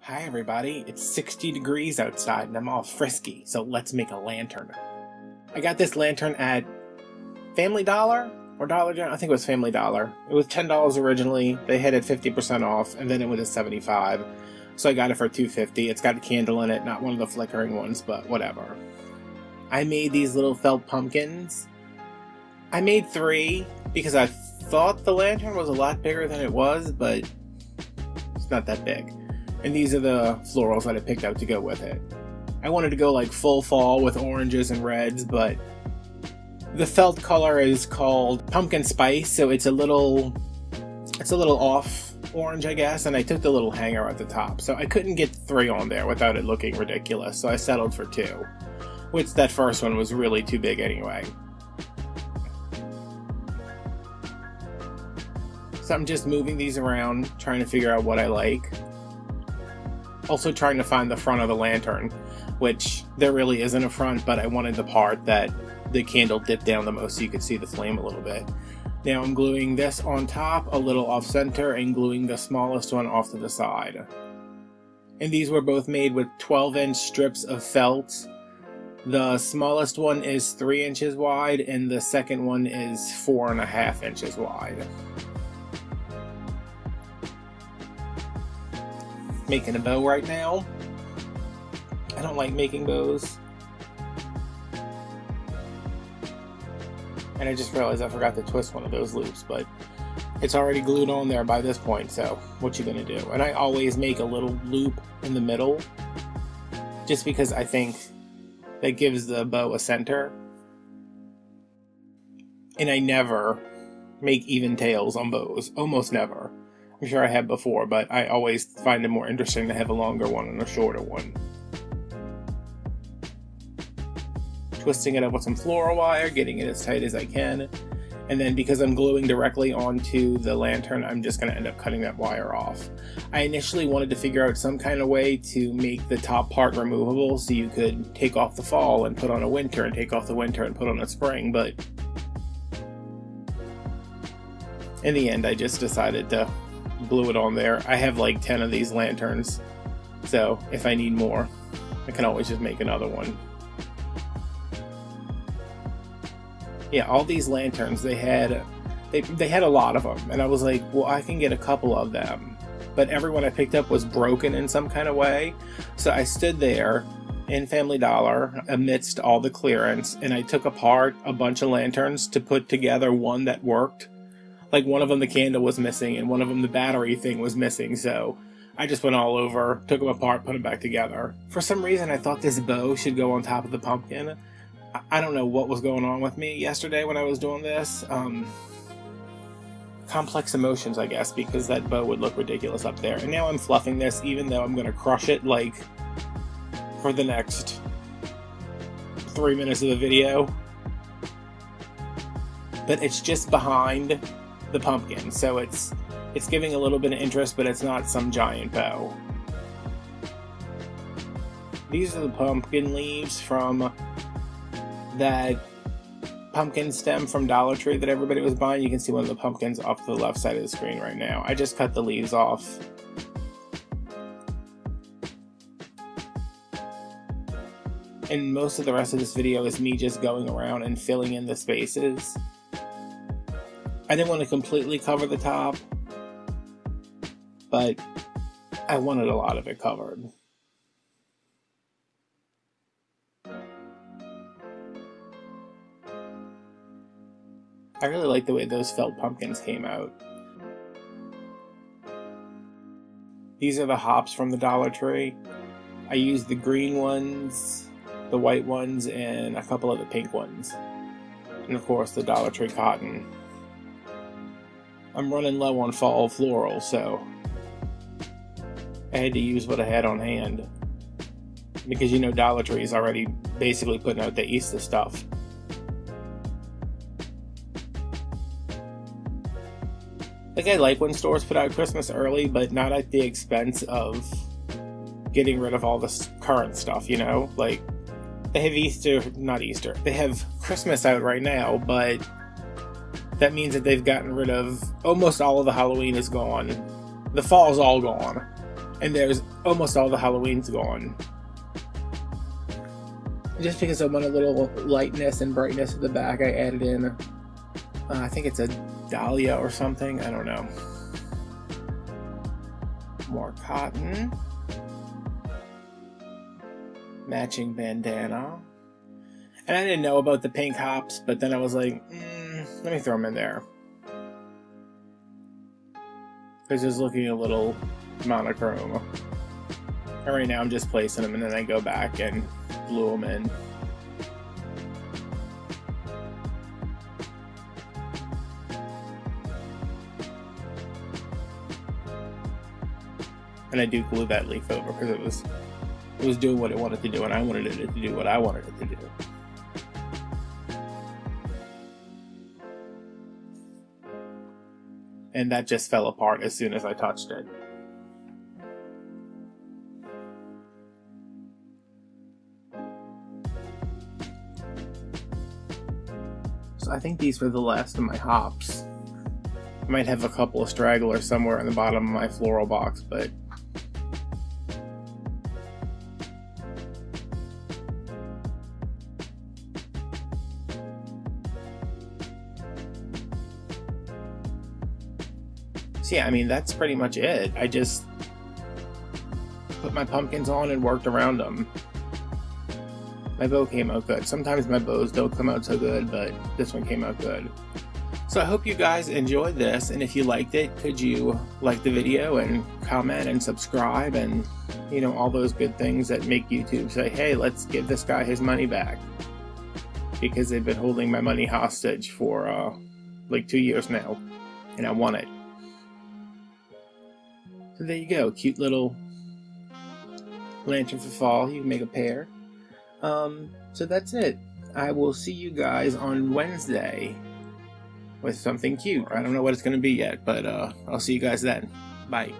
Hi everybody, it's 60 degrees outside and I'm all frisky, so let's make a lantern. I got this lantern at Family Dollar or Dollar General. I think it was Family Dollar. It was $10 originally, they had it 50% off, and then it went to $75. So I got it for $2.50. It's got a candle in it, not one of the flickering ones, but whatever. I made these little felt pumpkins. I made 3 because I thought the lantern was a lot bigger than it was, but it's not that big. And these are the florals that I picked out to go with it. I wanted to go like full fall with oranges and reds, but the felt color is called pumpkin spice, so it's a little off orange, I guess, and I took the little hanger at the top, so I couldn't get 3 on there without it looking ridiculous, so I settled for 2, which that first one was really too big anyway. So I'm just moving these around, trying to figure out what I like. Also trying to find the front of the lantern, which there really isn't a front, but I wanted the part that the candle dipped down the most so you could see the flame a little bit. Now I'm gluing this on top, a little off center, and gluing the smallest one off to the side. And these were both made with 12-inch strips of felt. The smallest one is 3 inches wide, and the second one is 4.5 inches wide. Making a bow right now. I don't like making bows. And I just realized I forgot to twist one of those loops, but it's already glued on there by this point, so what you gonna do? And I always make a little loop in the middle, just because I think that gives the bow a center. And I never make even tails on bows, almost never. I'm sure I have before, but I always find it more interesting to have a longer one and a shorter one. Twisting it up with some floral wire, getting it as tight as I can, and then because I'm gluing directly onto the lantern, I'm just going to end up cutting that wire off. I initially wanted to figure out some kind of way to make the top part removable so you could take off the fall and put on a winter, and take off the winter and put on a spring, but in the end I just decided to glue it on there. I have like 10 of these lanterns, so if I need more, I can always just make another one. Yeah, all these lanterns, they had a lot of them, and I was like, well, I can get a couple of them, but everyone I picked up was broken in some kind of way. So I stood there in Family Dollar amidst all the clearance, and I took apart a bunch of lanterns to put together one that worked. Like, one of them the candle was missing, and one of them the battery thing was missing, so I just went all over, took them apart, put them back together. For some reason, I thought this bow should go on top of the pumpkin. I don't know what was going on with me yesterday when I was doing this. Complex emotions, I guess, because that bow would look ridiculous up there. And now I'm fluffing this, even though I'm going to crush it, like, for the next 3 minutes of the video. But it's just behind the pumpkin, so it's giving a little bit of interest, but it's not some giant bow. These are the pumpkin leaves from that pumpkin stem from Dollar Tree that everybody was buying. You can see one of the pumpkins off to the left side of the screen right now. I just cut the leaves off. And most of the rest of this video is me just going around and filling in the spaces. I didn't want to completely cover the top, but I wanted a lot of it covered. I really like the way those felt pumpkins came out. These are the hops from the Dollar Tree. I used the green ones, the white ones, and a couple of the pink ones. And of course the Dollar Tree cotton. I'm running low on fall floral, so I had to use what I had on hand. Because you know Dollar Tree is already basically putting out the Easter stuff. Like, I like when stores put out Christmas early, but not at the expense of getting rid of all this current stuff, you know? Like, they have they have Christmas out right now, but that means that they've gotten rid of almost all of the Halloween is gone. The fall's all gone. And there's almost all the Halloween's gone. Just because I want a little lightness and brightness at the back, I added in, I think it's a dahlia or something, I don't know. More cotton. Matching bandana. And I didn't know about the pink hops, but then I was like, let me throw them in there. Because it's looking a little monochrome. And right now I'm just placing them and then I go back and glue them in. And I do glue that leaf over because it was doing what it wanted to do, and I wanted it to do what I wanted it to do. And that just fell apart as soon as I touched it. So I think these were the last of my hops. I might have a couple of stragglers somewhere in the bottom of my floral box, but so yeah, I mean, that's pretty much it. I just put my pumpkins on and worked around them. My bow came out good. Sometimes my bows don't come out so good, but this one came out good. So I hope you guys enjoyed this, and if you liked it, could you like the video and comment and subscribe and, you know, all those good things that make YouTube say, hey, let's give this guy his money back. Because they've been holding my money hostage for like 2 years now, and I want it. So there you go, cute little lantern for fall. You can make a pair. So that's it. I will see you guys on Wednesday with something cute. I don't know what it's going to be yet, but I'll see you guys then. Bye.